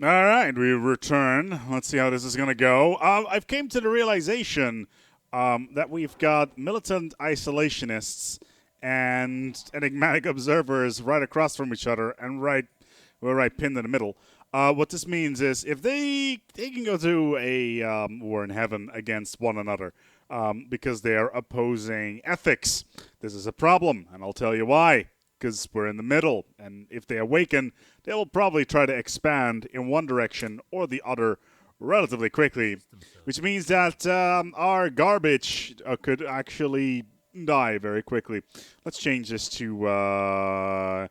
All right, we return. Let's see how this is going to go. I've came to the realization that we've got militant isolationists and enigmatic observers right across from each other, and we're right pinned in the middle. What this means is if they can go to a war in heaven against one another because they are opposing ethics. This is a problem, and I'll tell you why. Because we're in the middle, and if they awaken, they will probably try to expand in one direction or the other relatively quickly, which means that our garbage could actually die very quickly. Let's change this to a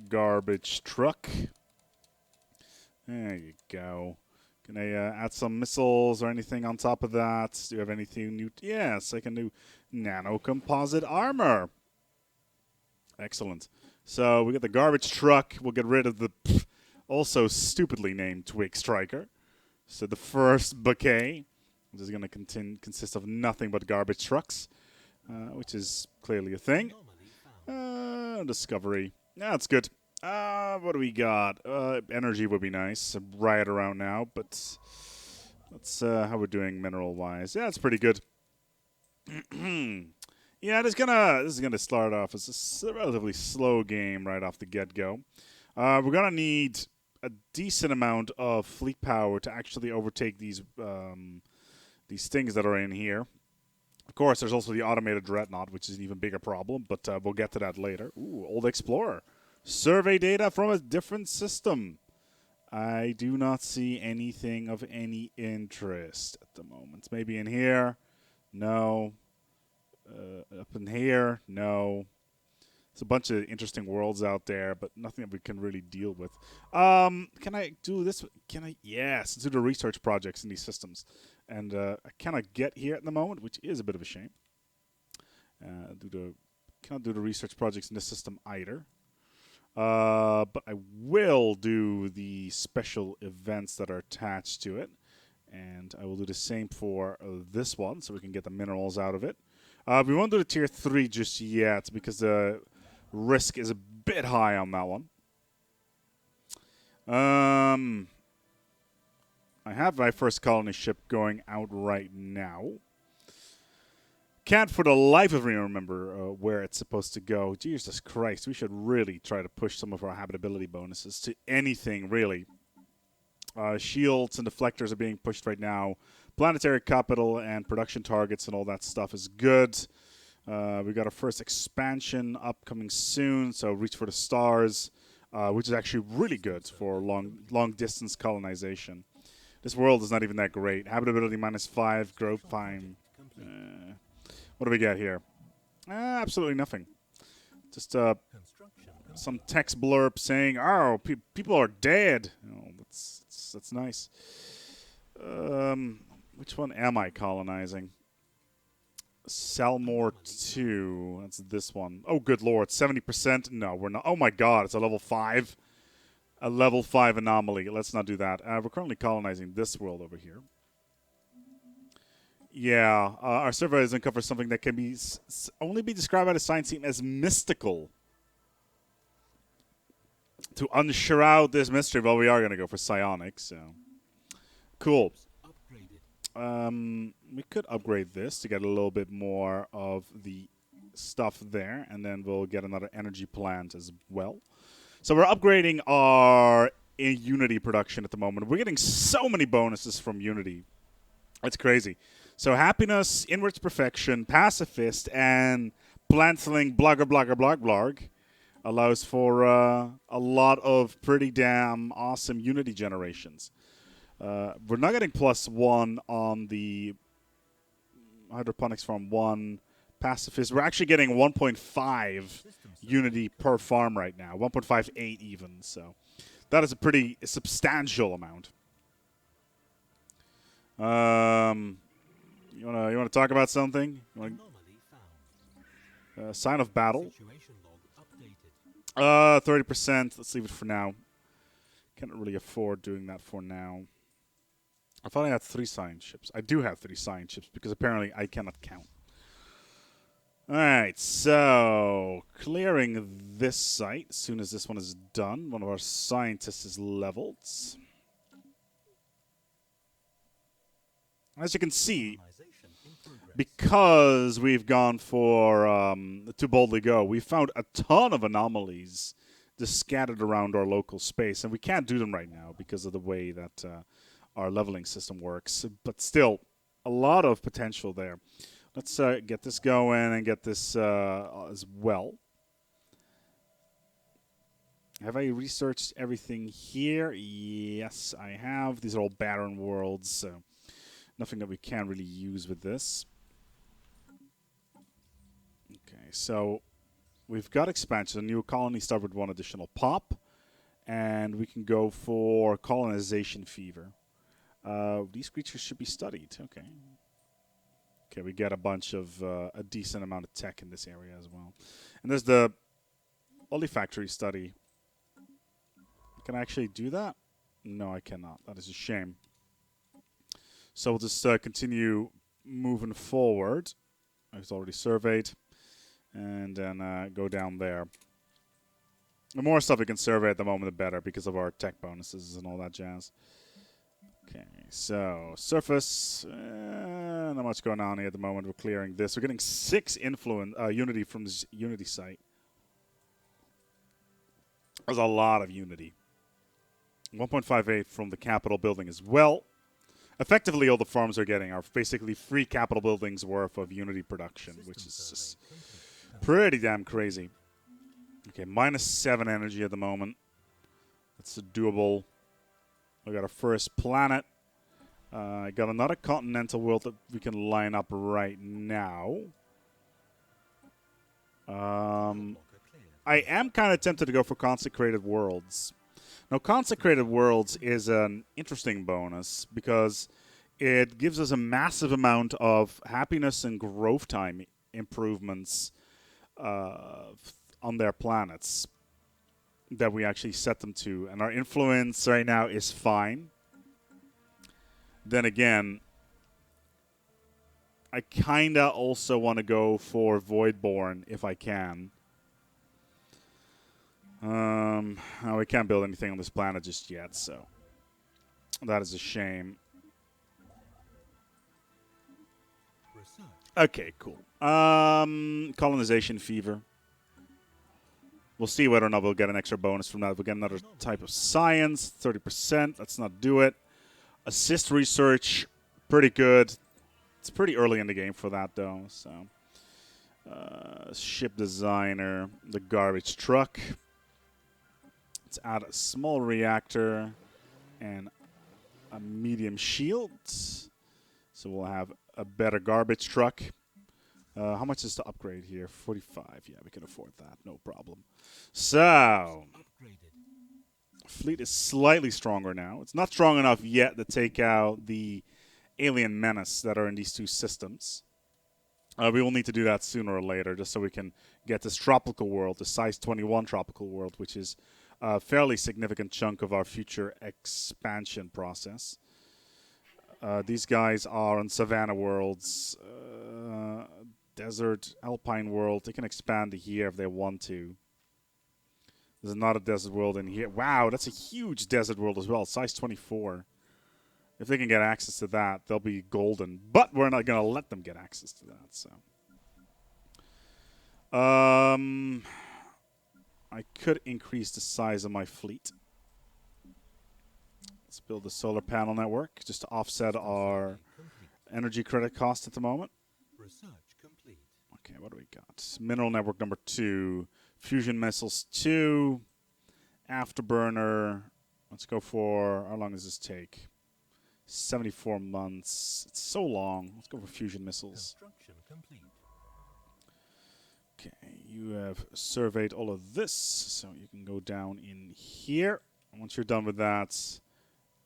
garbage truck. There you go. Can I add some missiles or anything on top of that? Do you have anything new? Yes, I can do nano composite armor. Excellent. So we got the garbage truck. We'll get rid of the also stupidly named Twig Striker. So the first bouquet, which is going to consist of nothing but garbage trucks, which is clearly a thing. Discovery. That's good. What do we got? Energy would be nice. Right around now, but let's how we're doing mineral-wise. Yeah, it's pretty good. Yeah, this is gonna start off as a relatively slow game right off the get-go. We're gonna need a decent amount of fleet power to actually overtake these things that are in here. Of course, there's also the automated dreadnought, which is an even bigger problem, but we'll get to that later. Ooh, old explorer, survey data from a different system. I do not see anything of any interest at the moment. Maybe in here, no. Up in here, no. There's a bunch of interesting worlds out there, but nothing that we can really deal with. Can I do this? Can I? Yes, let's do the research projects in these systems. And I cannot get here at the moment, which is a bit of a shame. Cannot do the research projects in this system either. But I will do the special events that are attached to it. And I will do the same for this one, so we can get the minerals out of it. We won't do the tier 3 just yet because the risk is a bit high on that one. I have my first colony ship going out right now. Can't for the life of me remember where it's supposed to go. Jesus Christ, we should really try to push some of our habitability bonuses to anything, really. Shields and deflectors are being pushed right now. Planetary capital and production targets and all that stuff is good. We got our first expansion upcoming soon, so reach for the stars, which is actually really good for long distance colonization. This world is not even that great. Habitability -5, growth time. What do we get here? Absolutely nothing. Just some text blurb saying, "Oh, people are dead." Oh, that's nice. Which one am I colonizing? Salmore 2. That's this one. Oh, good lord. 70%? No, we're not. Oh, my God. It's a level 5. A level 5 anomaly. Let's not do that. We're currently colonizing this world over here. Yeah. Our survey has uncovered something that can be only be described by the science team as mystical. To unshroud this mystery, well, we are going to go for psionics, so. Cool. We could upgrade this to get a little bit more of the stuff there, and then we'll get another energy plant as well. So we're upgrading our Unity production at the moment. We're getting so many bonuses from Unity. It's crazy. So happiness, inwards perfection, pacifist, and plantling blogger blogger blog blog allows for a lot of pretty damn awesome Unity generations. We're not getting +1 on the hydroponics farm 1 pacifist. We're actually getting 1.5 Unity per farm right now, 1.58 even. So that is a pretty substantial amount. You wanna talk about something? Sign of battle. 30%. Let's leave it for now. Can't really afford doing that for now. I thought I had 3 science ships. I do have 3 science ships because apparently I cannot count. Alright, so clearing this site as soon as this one is done. One of our scientists is leveled. As you can see, because we've gone for to boldly go, we found a ton of anomalies just scattered around our local space, and we can't do them right now because of the way that our leveling system works. But still, a lot of potential there. Let's get this going and get this as well. Have I researched everything here? Yes, I have. These are all barren worlds, so nothing that we can really use with this. Okay, so we've got expansion. A new colony start with 1 additional pop, and we can go for colonization fever. These creatures should be studied. Okay. Okay, we get a bunch of a decent amount of tech in this area as well. And there's the olfactory study. Can I actually do that? No, I cannot. That is a shame. So we'll just continue moving forward. It's already surveyed. And then go down there. The more stuff we can survey at the moment, the better, because of our tech bonuses and all that jazz. Okay, so surface. Not much going on here at the moment. We're clearing this. We're getting 6 influence unity from this unity site. There's a lot of unity. 1.58 from the Capitol building as well. Effectively, all the farms are getting are basically 3 Capitol buildings worth of unity production, which is just pretty damn crazy. Okay, -7 energy at the moment. That's doable. We got our first planet. I got another continental world that we can line up right now. I am kind of tempted to go for Consecrated Worlds. Now, Consecrated Worlds is an interesting bonus because it gives us a massive amount of happiness and growth time improvements on their planets that we actually set them to. And our influence right now is fine. Then again, I kind of also want to go for Voidborn if I can. We can't build anything on this planet just yet, so that is a shame. Okay, cool. Colonization fever. We'll see whether or not we'll get an extra bonus from that. We'll get another type of science, 30%. Let's not do it. Assist research, pretty good. It's pretty early in the game for that, though. So, ship designer, the garbage truck. Let's add a small reactor and a medium shield. So we'll have a better garbage truck. How much is to upgrade here? 45. Yeah, we can afford that. No problem. So, fleet is slightly stronger now. It's not strong enough yet to take out the alien menace that are in these 2 systems. We will need to do that sooner or later, just so we can get this tropical world, the size 21 tropical world, which is a fairly significant chunk of our future expansion process. These guys are on Savannah worlds, desert, alpine world. They can expand to here if they want to. There's not a desert world in here. Wow, that's a huge desert world as well, size 24. If they can get access to that, they'll be golden. But we're not going to let them get access to that. So, I could increase the size of my fleet. Let's build a solar panel network just to offset our energy credit cost at the moment. Okay, what do we got? Mineral network number 2. Fusion missiles 2. Afterburner. Let's go for, how long does this take? 74 months. It's so long. Let's go for fusion missiles. Okay, you have surveyed all of this, so you can go down in here. Once you're done with that,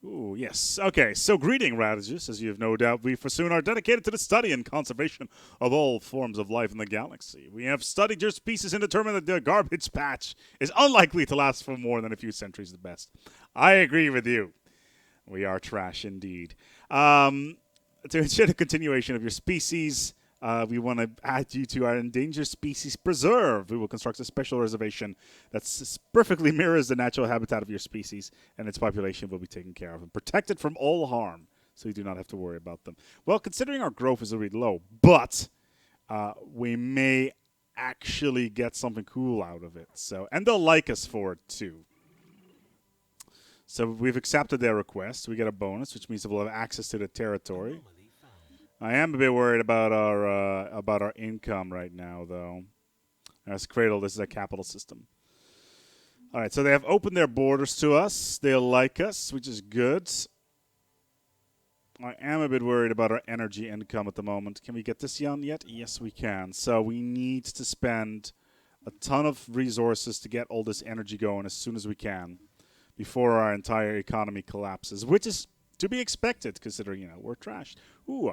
ooh, yes. Okay, so greeting, Radages. As you have no doubt, we for soon are dedicated to the study and conservation of all forms of life in the galaxy. We have studied your species and determined that the garbage patch is unlikely to last for more than a few centuries at best. I agree with you. We are trash indeed. To ensure the continuation of your species, we want to add you to our endangered species preserve. We will construct a special reservation that perfectly mirrors the natural habitat of your species, and its population will be taken care of and protected from all harm. so you do not have to worry about them. Well, considering our growth is already low, but we may actually get something cool out of it. So, and they'll like us for it too. So we've accepted their request. We get a bonus, which means that we'll have access to the territory. I am a bit worried about our income right now, though. As Cradle, this is a capital system. All right, so they have opened their borders to us. They like us, which is good. I am a bit worried about our energy income at the moment. Can we get this done yet? Yes, we can. So we need to spend a ton of resources to get all this energy going as soon as we can before our entire economy collapses, which is to be expected considering, you know, we're trashed. Ooh,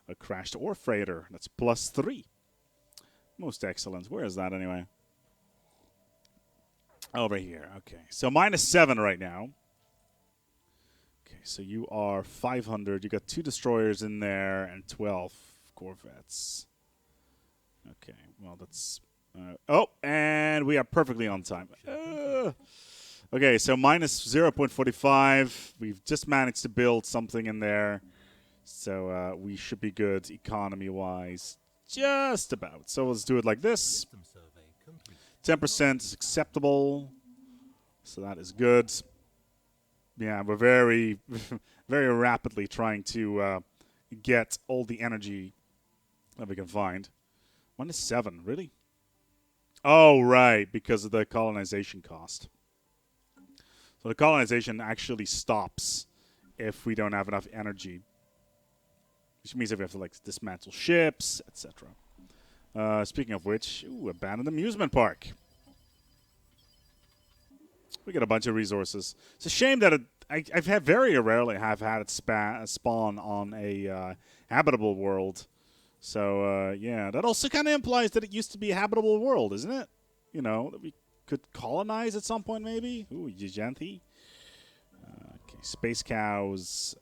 a crashed ore freighter. That's +3. Most excellent. Where is that anyway? Over here. Okay. So -7 right now. Okay, so you are 500. You got 2 destroyers in there and 12 corvettes. Okay. Well, that's... oh, and we are perfectly on time. Okay, so -0.45. We've just managed to build something in there. So we should be good economy-wise. Just about. So let's do it like this. 10% is acceptable. So that is good. Yeah, we're very, very rapidly trying to get all the energy that we can find. -7, really? Oh, right, because of the colonization cost. So the colonization actually stops if we don't have enough energy. Which means that we have to like dismantle ships, etc. Speaking of which, abandoned amusement park. We get a bunch of resources. It's a shame that I've had very rarely have had it spawn on a habitable world. So yeah, that also kind of implies that it used to be a habitable world, isn't it? You know, that we could colonize at some point, maybe. Ooh, Giganti. Okay, space cows.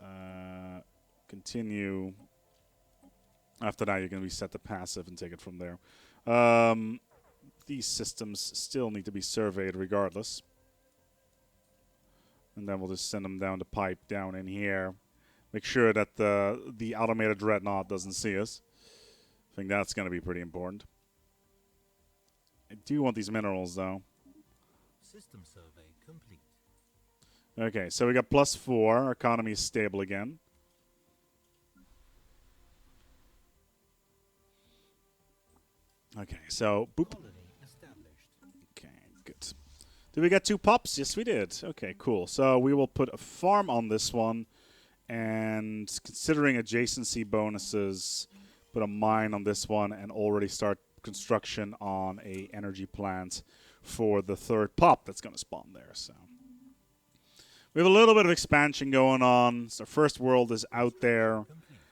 Continue. After that, you can reset the passive and take it from there. These systems still need to be surveyed regardless. And then we'll just send them down the pipe down in here. Make sure that the automated dreadnought doesn't see us. I think that's going to be pretty important. I do want these minerals, though. System survey complete. Okay, so we got +4. Our economy is stable again. Okay, so boop. Okay, good. Did we get 2 pops? Yes, we did. Okay, cool. So we will put a farm on this one, and considering adjacency bonuses, put a mine on this one, and already start construction on a energy plant for the 3rd pop that's going to spawn there. So we have a little bit of expansion going on. So our first world is out there.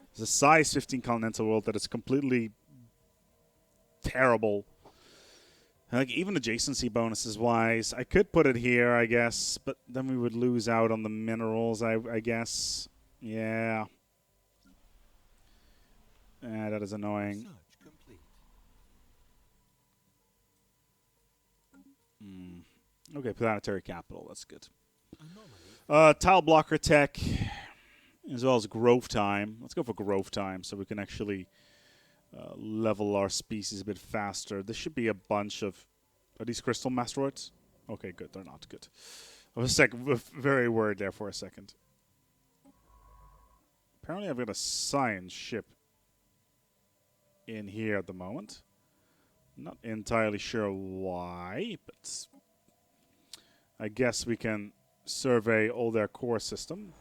It's a size 15 continental world that is completely terrible. Like, even adjacency bonuses wise, I could put it here, I guess, but then we would lose out on the minerals, I guess. Yeah. Yeah, that is annoying. Okay, planetary capital, that's good. Tile blocker tech, as well as growth time. Let's go for growth time so we can actually level our species a bit faster. This should be a bunch of... Are these crystal asteroids? Okay, good. They're not good. I was very worried there for a second. Apparently I've got a science ship in here at the moment. Not entirely sure why, but I guess we can survey all their core system.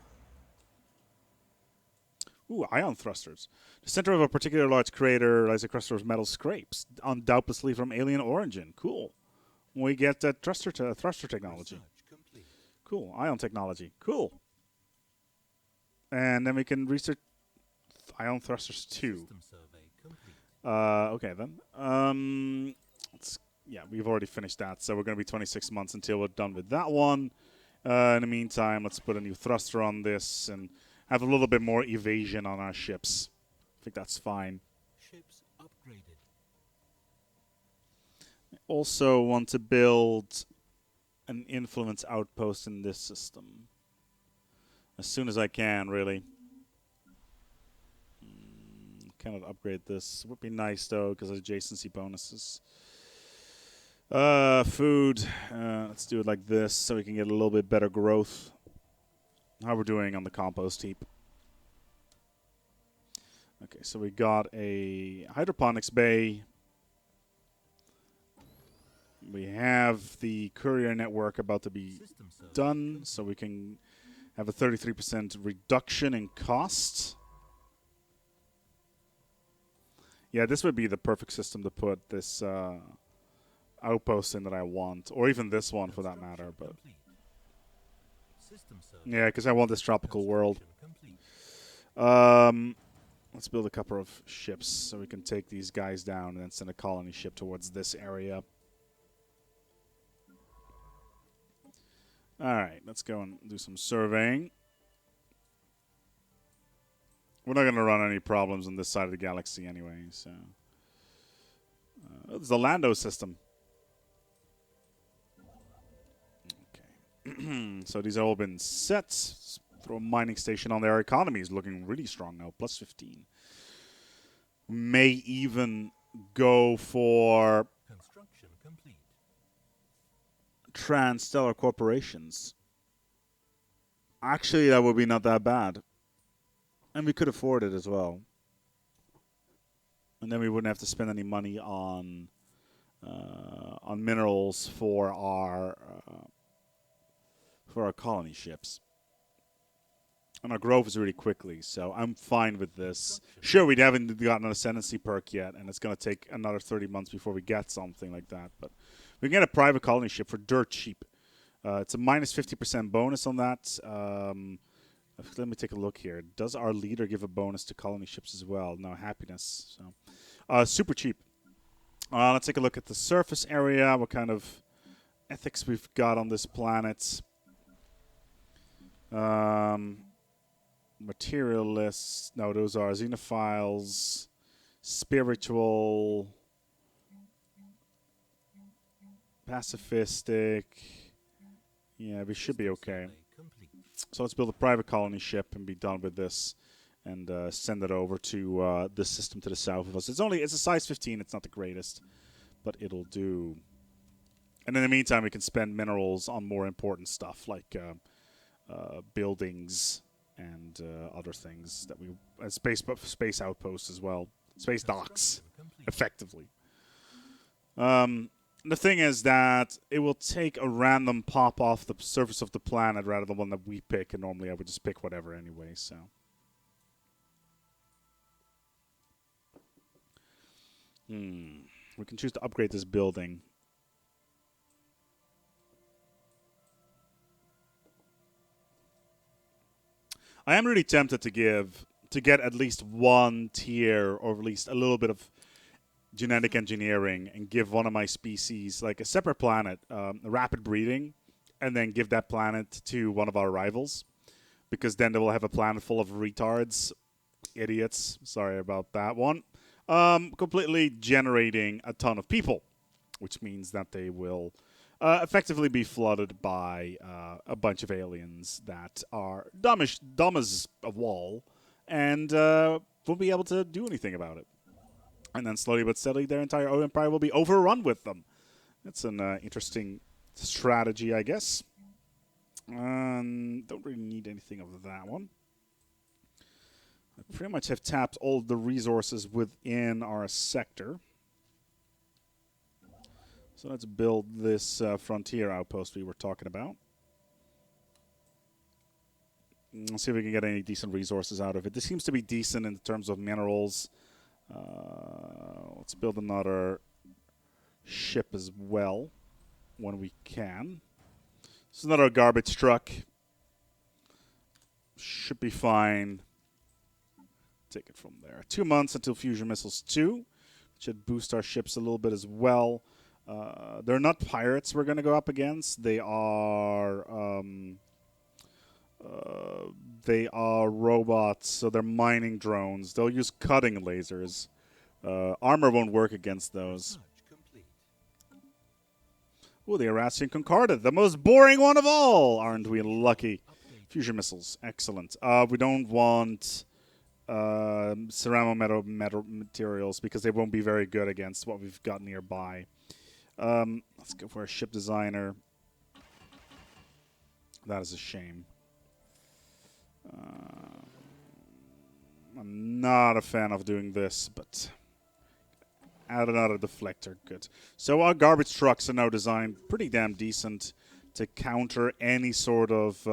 Ooh, ion thrusters. The center of a particular large crater lies a cluster of metal scrapes, undoubtedly from alien origin. Cool. We get thruster technology. Cool. Ion technology. Cool. And then we can research ion thrusters too. Okay then. Yeah, we've already finished that, so we're going to be 26 months until we're done with that one. In the meantime, let's put a new thruster on this and have a little bit more evasion on our ships. I think that's fine. Ships upgraded. I also want to build an influence outpost in this system. As soon as I can, really. cannot upgrade this. Would be nice though, because of adjacency bonuses. Food. Let's do it like this, so we can get a little bit better growth. How we're doing on the compost heap. Okay, so we got a hydroponics bay. We have the courier network about to be System survey done, complete. so we can have a 33% reduction in cost. Yeah, this would be the perfect system to put this outpost in that I want, or even this one for that matter. But Complete. System survey yeah, because I want this tropical world. construction complete. Let's build a couple of ships so we can take these guys down and then send a colony ship towards this area. Alright, let's go and do some surveying. We're not going to run any problems on this side of the galaxy anyway, so... it's the Lando system. Okay. So these have all been set. Let's throw a mining station on there. Our economy is looking really strong now, plus 15. May even go for Construction complete. trans-stellar corporations. Actually, that would be not that bad. And we could afford it as well. And then we wouldn't have to spend any money on minerals for our colony ships. And our growth is really quickly, so I'm fine with this. Sure, we haven't gotten an ascendancy perk yet, and it's going to take another 30 months before we get something like that. But we can get a private colony ship for dirt cheap. It's a minus 50% bonus on that. Let me take a look here. Does our leader give a bonus to colony ships as well? No, happiness. So, super cheap. Let's take a look at the surface area. What kind of ethics we've got on this planet. Materialists. No, those are xenophiles. Spiritual. Pacifistic. Yeah, we should be okay. Survey complete. So let's build a private colony ship and be done with this, and send it over to the system to the south of us. It's a size 15. It's not the greatest, but it'll do. And in the meantime, we can spend minerals on more important stuff like buildings and other things that we space outposts as well, space docks, Construction complete. effectively. The thing is that it will take a random pop off the surface of the planet rather than one that we pick, and normally I would just pick whatever anyway, so. We can choose to upgrade this building. I am really tempted to get at least one tier, or at least a little bit of genetic engineering, and give one of my species like a separate planet, rapid breeding, and then give that planet to one of our rivals, because then they will have a planet full of retards, idiots. Sorry about that one. Completely generating a ton of people, which means that they will effectively be flooded by a bunch of aliens that are dumb as a wall, and won't be able to do anything about it. And then slowly but steadily, their entire empire will be overrun with them. That's an interesting strategy, I guess. Don't really need anything of that one. I pretty much have tapped all of the resources within our sector. So let's build this frontier outpost we were talking about. Let's see if we can get any decent resources out of it. This seems to be decent in terms of minerals. Let's build another ship as well when we can. This is another garbage truck. Should be fine. Take it from there. 2 months until Fusion Missiles 2. Should boost our ships a little bit as well. They're not pirates we're going to go up against. They are robots, so they're mining drones. They'll use cutting lasers. Armor won't work against those. Research complete. Oh, the Erastian Concordat, the most boring one of all. Aren't we lucky? Update. Fusion missiles, excellent. We don't want ceramo metal materials because they won't be very good against what we've got nearby. Let's go for a ship designer. That is a shame. I'm not a fan of doing this, but add another deflector. Good. So our garbage trucks are now designed pretty damn decent to counter any sort of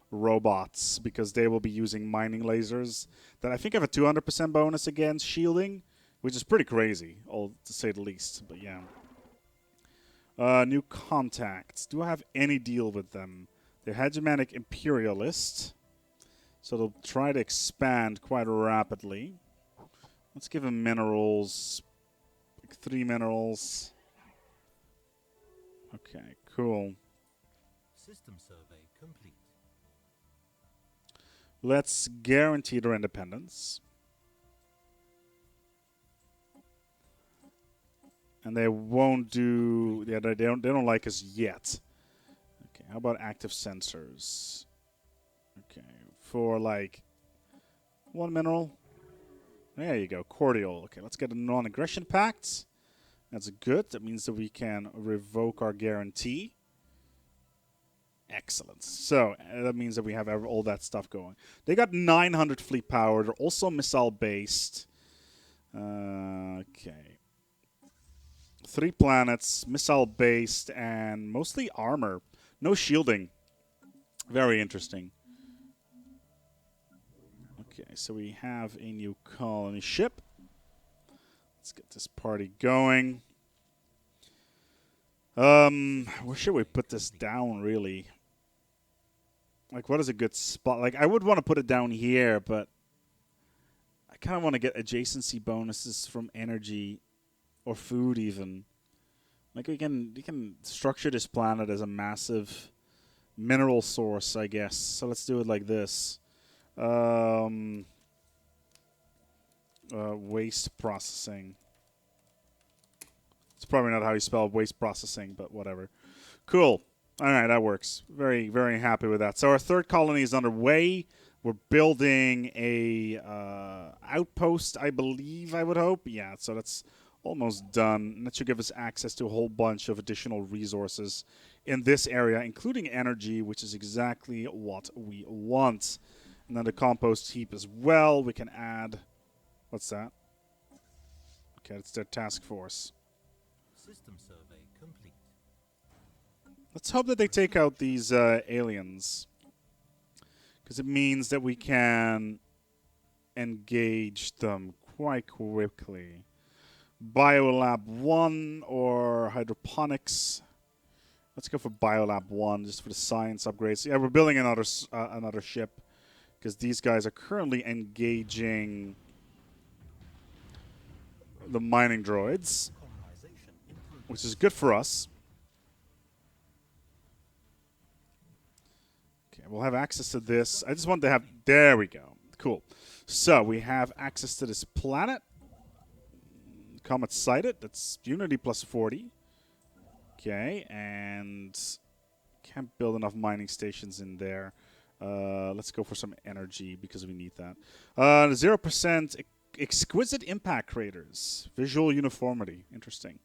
robots because they will be using mining lasers that I think have a 200% bonus against shielding, which is pretty crazy, all to say the least. But yeah. New contacts. Do I have any deal with them? They're hegemonic imperialists, so they'll try to expand quite rapidly. Let's give them minerals. Like 3 minerals. Okay, cool. System survey complete. Let's guarantee their independence. And they won't do... Yeah, they don't like us yet. Okay, how about active sensors? Okay, for like 1 mineral. There you go, cordial. Okay, let's get a non-aggression pact. That's good. That means that we can revoke our guarantee. Excellent. So that means that we have all that stuff going. They got 900 fleet power. They're also missile-based. Okay. 3 planets, missile-based, and mostly armor. No shielding. Very interesting. Okay, so we have a new colony ship. Let's get this party going. Where should we put this down, really? Like, what is a good spot? Like, I would want to put it down here, but I kind of want to get adjacency bonuses from energy or food, even. Like, we can structure this planet as a massive mineral source, I guess. So let's do it like this. Waste processing. It's probably not how you spell waste processing, but whatever. Cool. All right, that works. Very, very happy with that. So our 3rd colony is underway. We're building a outpost, I believe, I would hope. Yeah, so that's almost done. And that should give us access to a whole bunch of additional resources in this area, including energy, which is exactly what we want. And then the compost heap as well. We can add... What's that? Okay, it's their task force. System survey complete. Let's hope that they take out these aliens. Because it means that we can engage them quite quickly. Biolab 1 or hydroponics. Let's go for Biolab 1 just for the science upgrades. Yeah, we're building another ship. Because these guys are currently engaging the mining droids, which is good for us. Okay, we'll have access to this. I just want to have... There we go. Cool. So, we have access to this planet. Comet sighted. That's Unity plus 40. Okay, and... Can't build enough mining stations in there. Let's go for some energy because we need that. 0% exquisite impact craters. Visual uniformity. Interesting.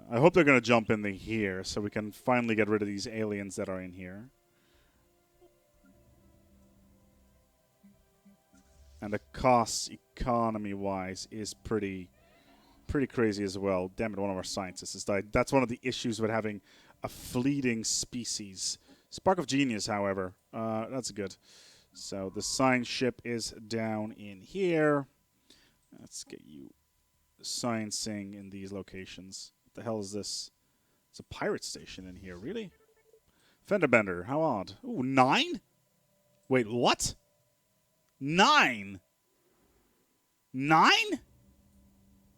I hope they're going to jump in here so we can finally get rid of these aliens that are in here. And the cost economy-wise is pretty crazy as well. Damn it, one of our scientists has died. That's one of the issues with having a fleeting species. Spark of Genius, however. That's good. So the science ship is down in here. Let's get you sciencing in these locations. What the hell is this? It's a pirate station in here, really? Fenderbender, how odd. Ooh, 9? Wait, what? 9? 9?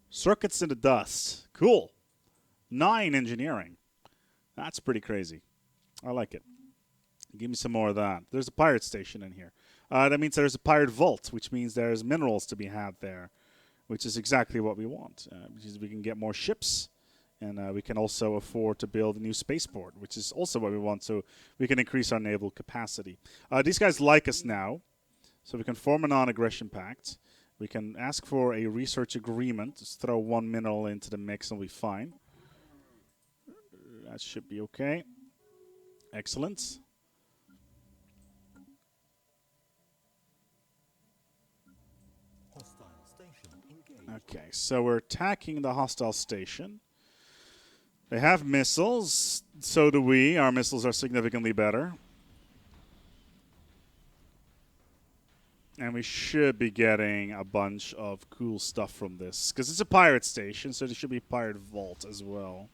Circuits in the dust. Cool. 9 engineering. That's pretty crazy. I like it. Give me some more of that. There's a pirate station in here. That means there's a pirate vault, which means there's minerals to be had there, which is exactly what we want. Because we can get more ships, and we can also afford to build a new spaceport, which is also what we want, so we can increase our naval capacity. These guys like us now. So we can form a non-aggression pact. We can ask for a research agreement. Just throw one mineral into the mix and we'll be fine. That should be okay. Excellent. Hostile station engaged. Okay, so we're attacking the hostile station. They have missiles. So do we. Our missiles are significantly better. And we should be getting a bunch of cool stuff from this. Because it's a pirate station, so there should be a pirate vault as well.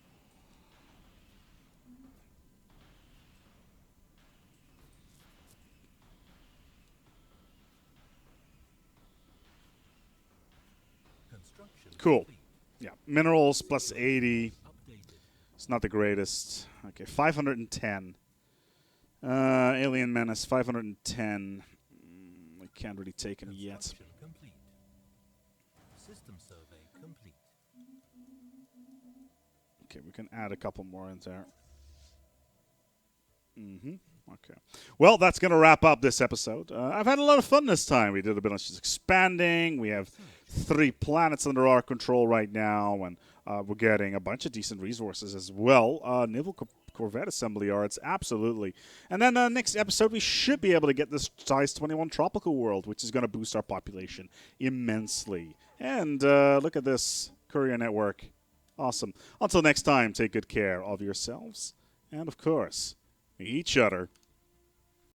Construction Cool. complete. Yeah, minerals plus 80. Updated. It's not the greatest. Okay, 510. Alien Menace, 510. We can't really take him yet. Construction complete. System survey complete. Okay, we can add a couple more in there. Okay. Well, that's going to wrap up this episode. I've had a lot of fun this time. We did a bit of just expanding. We have 3 planets under our control right now, and we're getting a bunch of decent resources as well. Naval Corvette assembly yards, absolutely. And then next episode, we should be able to get this size 21 tropical world, which is going to boost our population immensely. And look at this courier network. Awesome. Until next time, take good care of yourselves and, of course, each other.